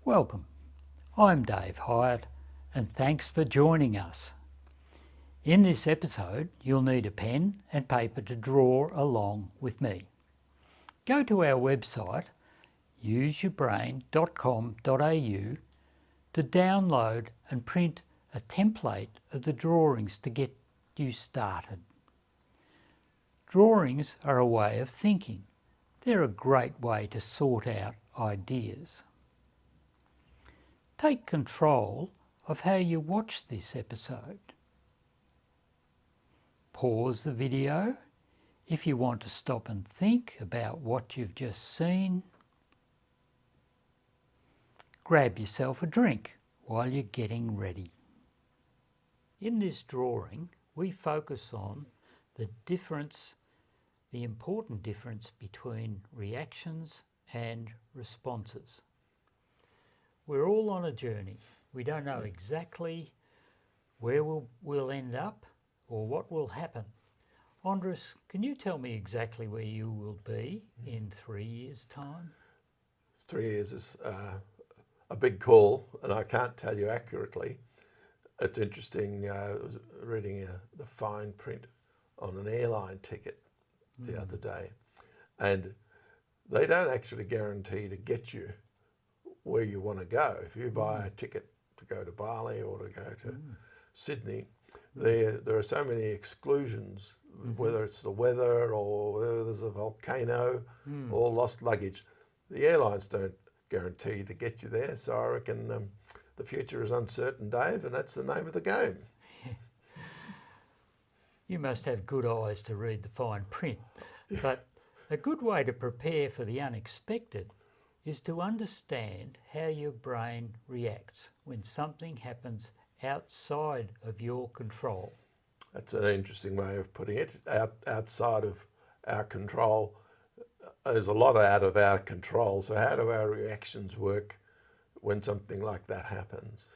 Welcome, I'm Dave Hyatt and thanks for joining us. In this episode you'll need a pen and paper to draw along with me. Go to our website useyourbrain.com.au to download and print a template of the drawings to get you started. Drawings are a way of thinking. They're a great way to sort out ideas. Take control of how you watch this episode. Pause the video if you want to stop and think about what you've just seen. Grab yourself a drink while you're getting ready. In this drawing, we focus on the important difference between reactions and responses. We're all on a journey. We don't know exactly where we'll end up or what will happen. Andres, can you tell me exactly where you will be in 3 years' time? 3 years is a big call, and I can't tell you accurately. It's interesting, I was reading the fine print on an airline ticket the other day, and they don't actually guarantee to get you where you want to go. If you buy a ticket to go to Bali or to go to Sydney, there are so many exclusions, whether it's the weather or whether there's a volcano or lost luggage. The airlines don't guarantee to get you there, so I reckon the future is uncertain, Dave, and that's the name of the game. You must have good eyes to read the fine print, but a good way to prepare for the unexpected is to understand how your brain reacts when something happens outside of your control. That's an interesting way of putting it. Outside of our control, there's a lot out of our control. So how do our reactions work when something like that happens?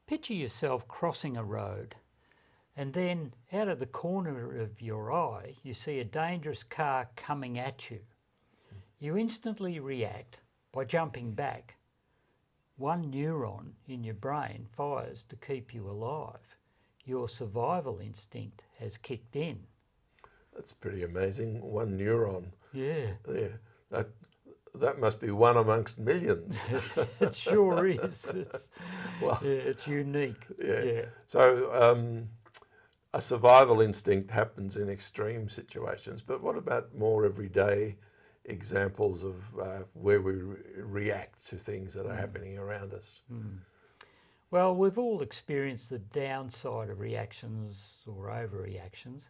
Picture yourself crossing a road, and then out of the corner of your eye you see a dangerous car coming at you. You instantly react by jumping back. One neuron in your brain fires to keep you alive. Your survival instinct has kicked in. That's pretty amazing. One neuron. Yeah. That must be one amongst millions. It sure is. It's unique. Yeah. So a survival instinct happens in extreme situations, but what about more everyday examples of where we react to things that are happening around us? Well, we've all experienced the downside of reactions or overreactions,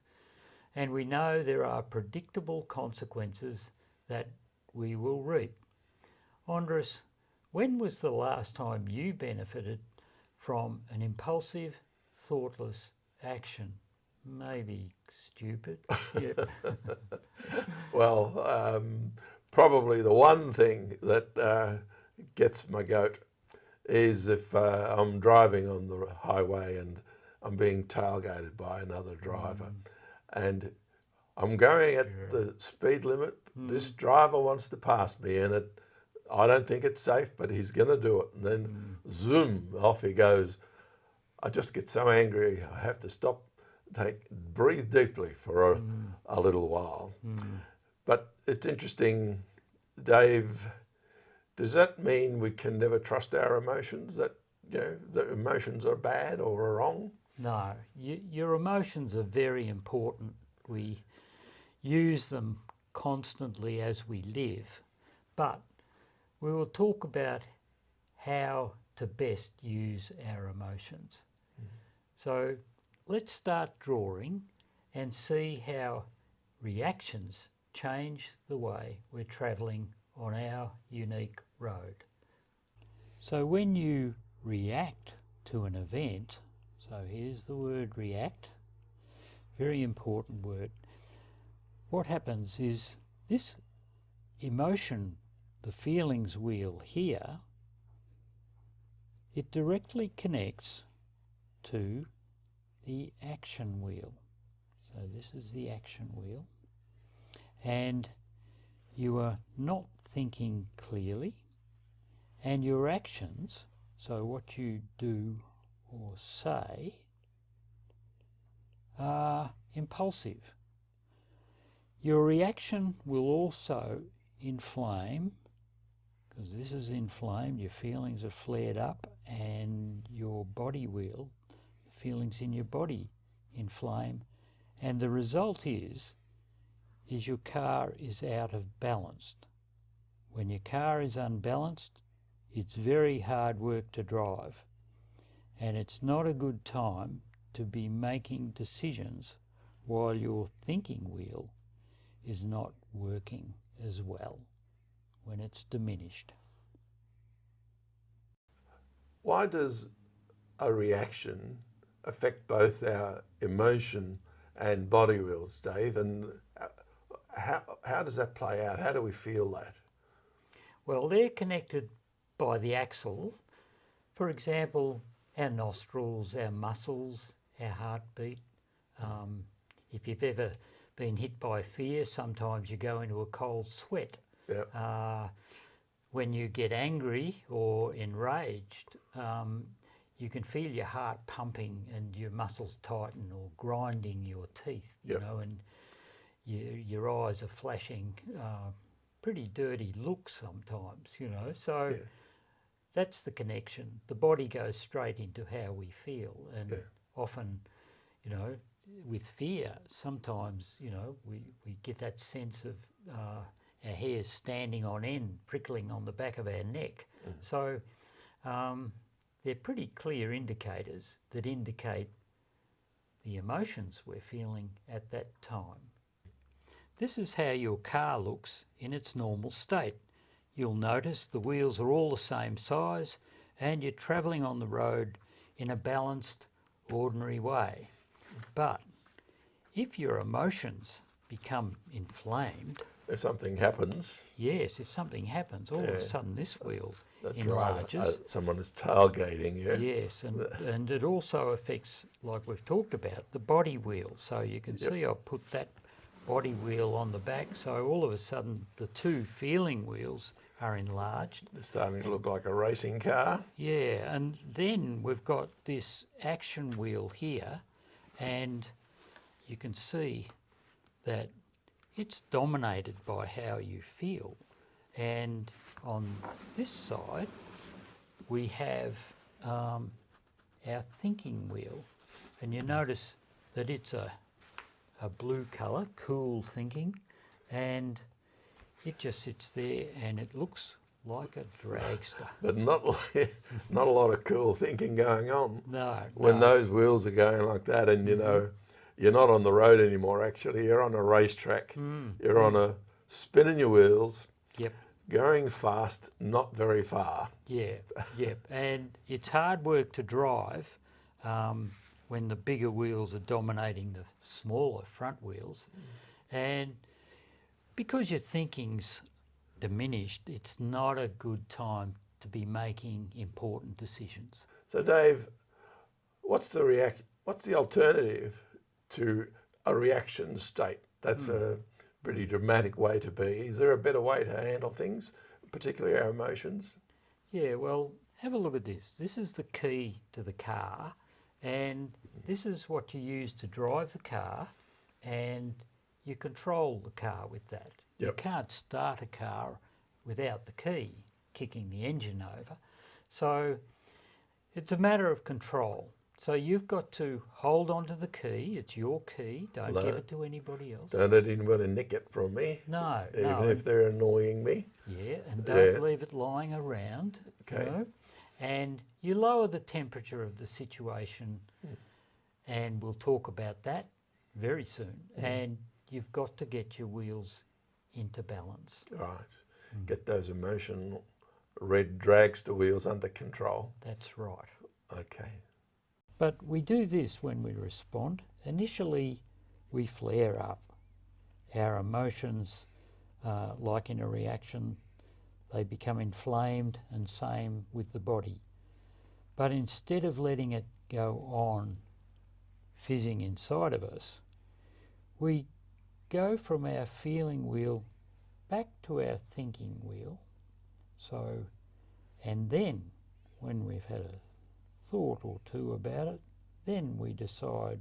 and we know there are predictable consequences that we will reap. Andres, when was the last time you benefited from an impulsive, thoughtless action? Maybe stupid. Yeah. Well, probably the one thing that gets my goat is if I'm driving on the highway and I'm being tailgated by another driver and I'm going at the speed limit. This driver wants to pass me and I don't think it's safe, but he's going to do it. And then zoom, off he goes. I just get so angry, I have to stop, breathe deeply for a little while. But it's interesting, Dave, does that mean we can never trust our emotions, that the emotions are bad or are wrong? No, your emotions are very important. We use them constantly as we live, but we will talk about how to best use our emotions. So let's start drawing and see how reactions change the way we're travelling on our unique road. So when you react to an event, so here's the word react, very important word. What happens is this emotion, the feelings wheel here, it directly connects to the action wheel. So this is the action wheel. And you are not thinking clearly, And your actions, so what you do or say, are impulsive. Your reaction will also inflame, because this is inflamed, your feelings are flared up, and your body will, feelings in your body inflame, and the result is your car is out of balance. When your car is unbalanced, it's very hard work to drive, and it's not a good time to be making decisions while your thinking wheel is not working as well, when it's diminished. Why does a reaction affect both our emotion and body wheels, Dave? And how does that play out? How do we feel that? Well, they're connected by the axle. For example, our nostrils, our muscles, our heartbeat. If you've ever been hit by fear, sometimes you go into a cold sweat. Yeah. When you get angry or enraged, you can feel your heart pumping and your muscles tighten, or grinding your teeth, you know, and your eyes are flashing pretty dirty looks sometimes, you know. So that's the connection. The body goes straight into how we feel, and often, you know, with fear, sometimes, you know, we get that sense of our hairs standing on end, prickling on the back of our neck. So they're pretty clear indicators that indicate the emotions we're feeling at that time. This is how your car looks in its normal state. You'll notice the wheels are all the same size and you're travelling on the road in a balanced, ordinary way. But if your emotions become inflamed, If something happens, yes, if something happens, all of a sudden this wheel enlarges. Someone is tailgating you. Yes, and it also affects, like we've talked about, the body wheel. So you can see I've put that body wheel on the back, so all of a sudden the two feeling wheels are enlarged. They're starting to look like a racing car. Yeah, and then we've got this action wheel here, and you can see that it's dominated by how you feel. And on this side, we have our thinking wheel, and you notice that it's a blue colour, cool thinking, and it just sits there and it looks like a dragster. But not a lot of cool thinking going on. No. When those wheels are going like that, and you know, you're not on the road anymore, actually, you're on a racetrack. You're on a spinning your wheels, going fast, not very far. Yeah, and it's hard work to drive when the bigger wheels are dominating the smaller front wheels. And because your thinking's diminished, it's not a good time to be making important decisions. So Dave, what's the alternative to a reaction state? That's a pretty dramatic way to be. Is there a better way to handle things, particularly our emotions? Yeah, well, have a look at this. This is the key to the car, and this is what you use to drive the car, and you control the car with that. You can't start a car without the key kicking the engine over. So it's a matter of control. So you've got to hold on to the key. It's your key. Don't give it to anybody else. Don't let anybody nick it from me. No, even if they're annoying me. Yeah, and don't leave it lying around. Okay. You know? And you lower the temperature of the situation, and we'll talk about that very soon. And you've got to get your wheels into balance. Right. Get those emotional red dragster wheels under control. That's right. Okay. But we do this when we respond. Initially, we flare up. Our emotions, like in a reaction, they become inflamed, and same with the body. But instead of letting it go on fizzing inside of us, we go from our feeling wheel back to our thinking wheel. So And then, when we've had a thought or two about it, then we decide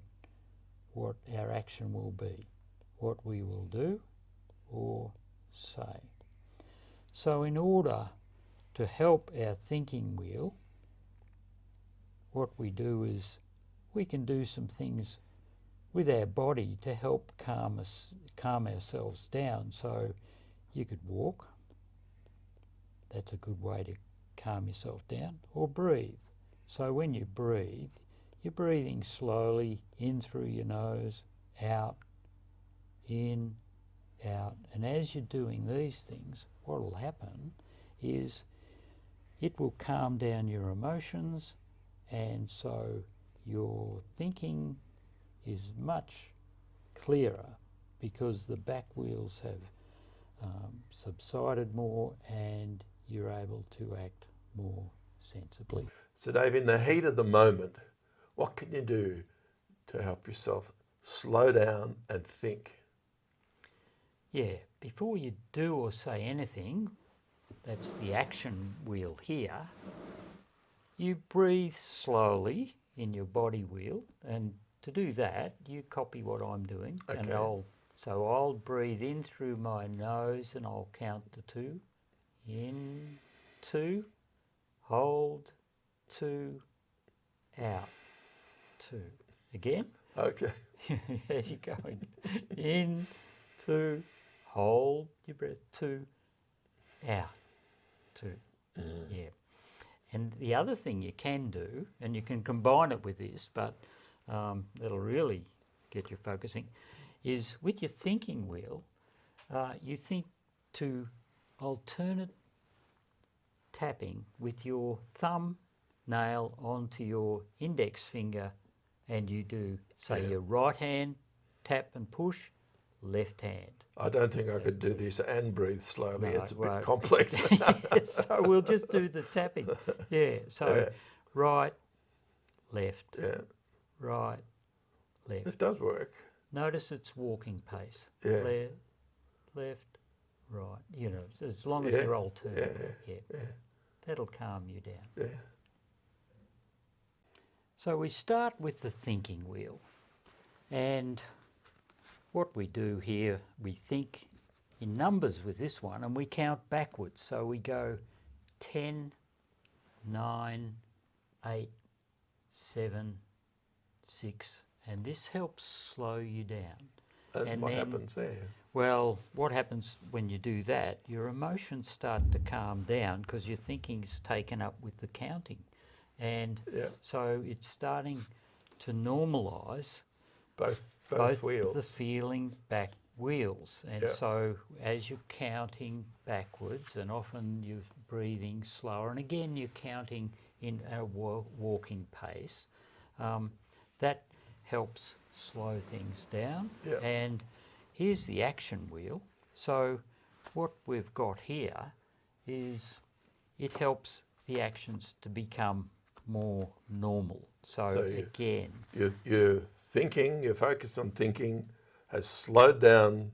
what our action will be, what we will do or say. So in order to help our thinking wheel, what we do is we can do some things with our body to help calm ourselves down. So you could walk, that's a good way to calm yourself down, or breathe. So when you breathe, you're breathing slowly in through your nose, out, in, out. And as you're doing these things, what will happen is it will calm down your emotions, and so your thinking is much clearer because the back wheels have subsided more and you're able to act more sensibly. So Dave, in the heat of the moment, what can you do to help yourself slow down and think? Yeah, before you do or say anything, that's the action wheel here, you breathe slowly in your body wheel, and to do that, you copy what I'm doing. Okay. And I'll breathe in through my nose and I'll count to 2. In, 2, hold, 2, out, 2. Again. Okay. As you're going. In, 2, hold your breath, 2, out, 2. Yeah. And the other thing you can do, and you can combine it with this, but that'll really get you focusing, is with your thinking wheel, you think to alternate tapping with your thumb nail onto your index finger, and you do, say, your right hand tap and push, left hand. I don't think I could do this and breathe slowly. No, It's a well, bit complex. so we'll just do the tapping. Yeah, so Yeah. right, left, Yeah, right, left. it does work. Notice it's walking pace. Yeah. Left, right. You know, as long as Yeah, they're alternate. yeah. That'll calm you down. Yeah. So we start with the thinking wheel. And what we do here, we think in numbers with this one, and we count backwards. So we go 10, 9, 8, 7, 6, and this helps slow you down. And what happens there? Well, what happens when you do that, your emotions start to calm down because your thinking's taken up with the counting. And Yeah. so it's starting to normalise Both wheels. the feeling back wheels. And Yeah. so as you're counting backwards, and often you're breathing slower, and again you're counting in a walking pace, that helps slow things down. Yeah. And here's the action wheel. So what we've got here is it helps the actions to become more normal. So again, Your thinking, your focus on thinking has slowed down,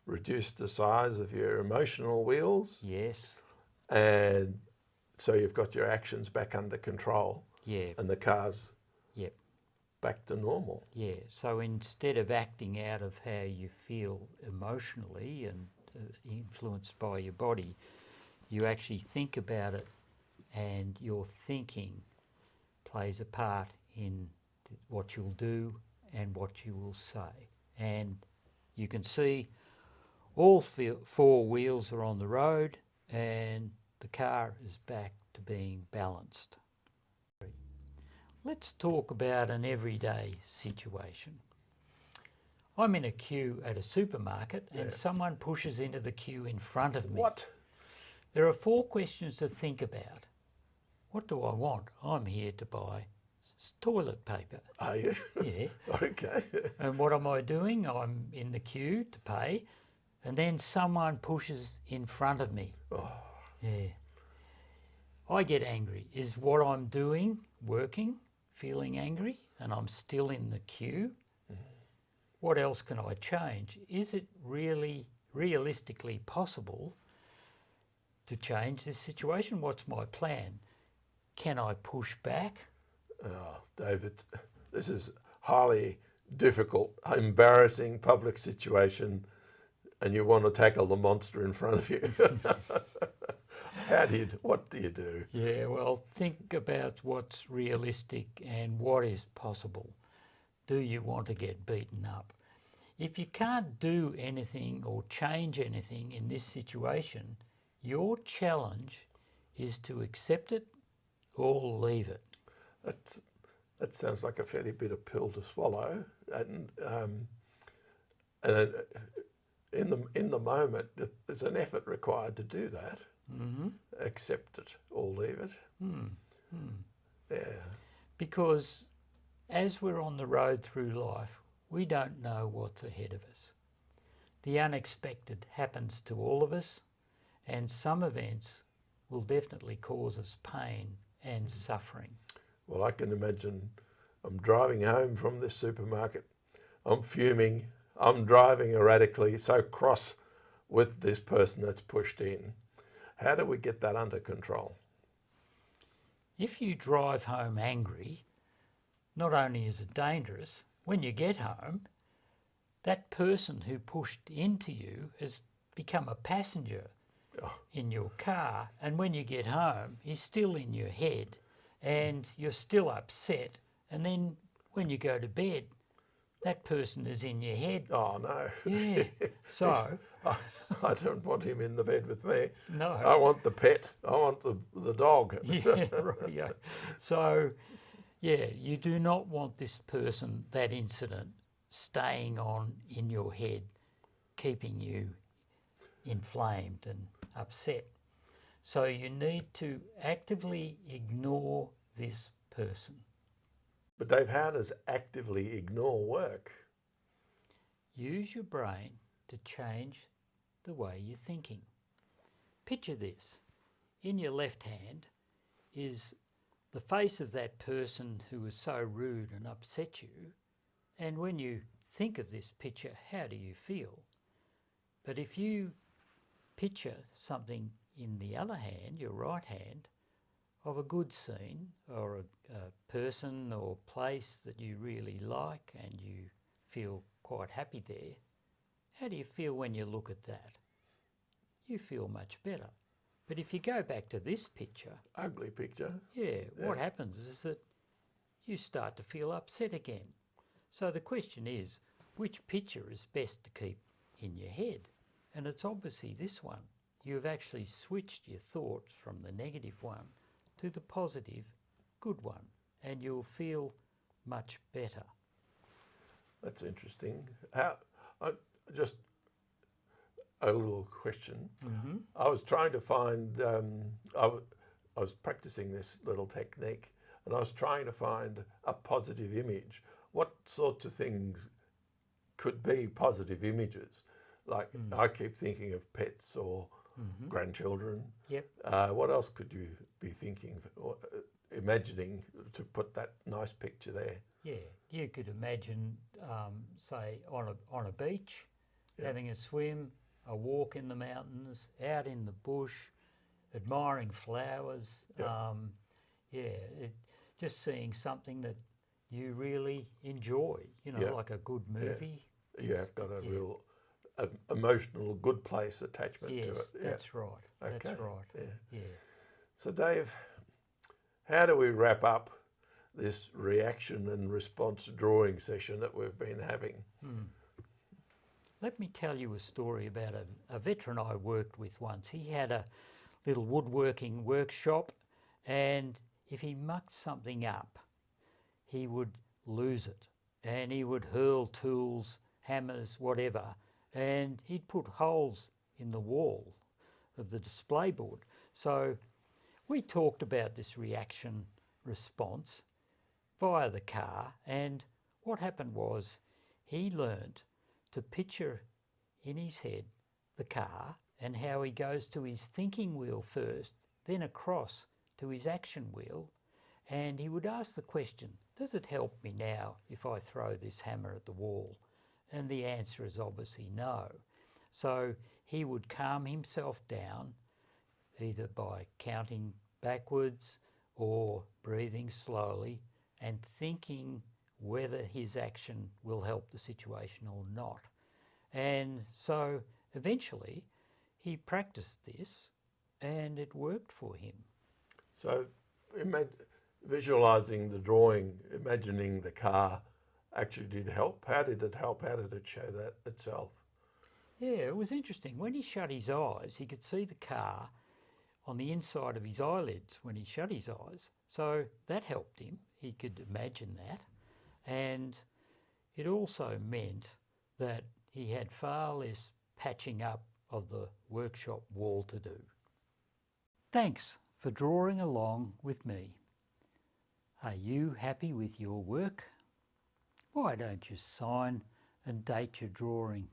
reduced the size of your emotional wheels, yes, and so you've got your actions back under control, yeah, and the car's yep, back to normal. yeah. So instead of acting out of how you feel emotionally and influenced by your body, you actually think about it, and your thinking plays a part in what you'll do and what you will say. And you can see all 4 wheels are on the road and the car is back to being balanced. Let's talk about an everyday situation. I'm in a queue at a supermarket and someone pushes into the queue in front of me. What? There are 4 questions to think about. What do I want? I'm here to buy toilet paper. Are you? Yeah. Okay. And what am I doing? I'm in the queue to pay, and then someone pushes in front of me. Oh, Yeah. I get angry. Is what I'm doing working, feeling angry, and I'm still in the queue? What else can I change? Is it really realistically possible to change this situation? What's my plan? Can I push back? Oh, David, this is highly difficult, embarrassing public situation, and you want to tackle the monster in front of you. What do you do? Yeah, well, think about what's realistic and what is possible. Do you want to get beaten up? If you can't do anything or change anything in this situation, your challenge is to accept it or leave it. That sounds like a fairly bitter pill to swallow, and in the moment, there's an effort required to do that. Mm-hmm. Accept it or leave it. Yeah. Because as we're on the road through life, we don't know what's ahead of us. The unexpected happens to all of us, and some events will definitely cause us pain and suffering. Well, I can imagine I'm driving home from this supermarket. I'm fuming. I'm driving erratically, so cross with this person that's pushed in. How do we get that under control? If you drive home angry, not only is it dangerous, when you get home, that person who pushed into you has become a passenger in your car, and when you get home, he's still in your head and you're still upset, and then when you go to bed, that person is in your head. Oh, no. Yeah. So I don't want him in the bed with me. no. I want the pet. I want the dog. Yeah, right. Yeah. So, yeah, you do not want this person, that incident, staying on in your head, keeping you inflamed and upset. So you need to actively ignore this person. But Dave, how does actively ignore work? Use your brain to change the way you're thinking. Picture this. In your left hand is the face of that person who was so rude and upset you. And when you think of this picture, how do you feel? But if you picture something in the other hand, your right hand, of a good scene or a person or place that you really like and you feel quite happy there, how do you feel when you look at that? You feel much better. But if you go back to this picture, Ugly picture. yeah, what happens is that you start to feel upset again. So the question is, which picture is best to keep in your head? And it's obviously this one. You've actually switched your thoughts from the negative one to the positive, good one, and you'll feel much better. That's interesting. Just a little question. Mm-hmm. I was trying to find, I was practicing this little technique, and I was trying to find a positive image. What sorts of things could be positive images? Like I keep thinking of pets or grandchildren. Yep. What else could you be thinking or imagining to put that nice picture there? Yeah, you could imagine, say, on a beach, having a swim, a walk in the mountains, out in the bush, admiring flowers. Just seeing something that you really enjoy. You know, like a good movie. You have got a real emotional good place attachment to it. Yes, that's right. Okay. That's right. Yeah. So Dave, how do we wrap up this reaction and response drawing session that we've been having? Let me tell you a story about a veteran I worked with once. He had a little woodworking workshop, and if he mucked something up, he would lose it, and he would hurl tools, hammers, whatever, and he'd put holes in the wall of the display board. So we talked about this reaction response via the car, and what happened was he learned to picture in his head the car and how he goes to his thinking wheel first, then across to his action wheel, and he would ask the question, does it help me now if I throw this hammer at the wall? And the answer is obviously no. So he would calm himself down, either by counting backwards or breathing slowly and thinking whether his action will help the situation or not. And so eventually he practiced this and it worked for him. So visualizing the drawing, imagining the car actually did help. How did it help? How did it show that itself? Yeah, it was interesting. When he shut his eyes, he could see the car on the inside of his eyelids when he shut his eyes. So that helped him. He could imagine that. And it also meant that he had far less patching up of the workshop wall to do. Thanks for drawing along with me. Are you happy with your work? Why don't you sign and date your drawing?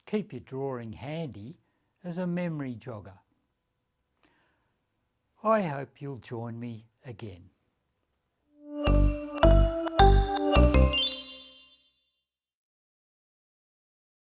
Keep your drawing handy as a memory jogger. I hope you'll join me again.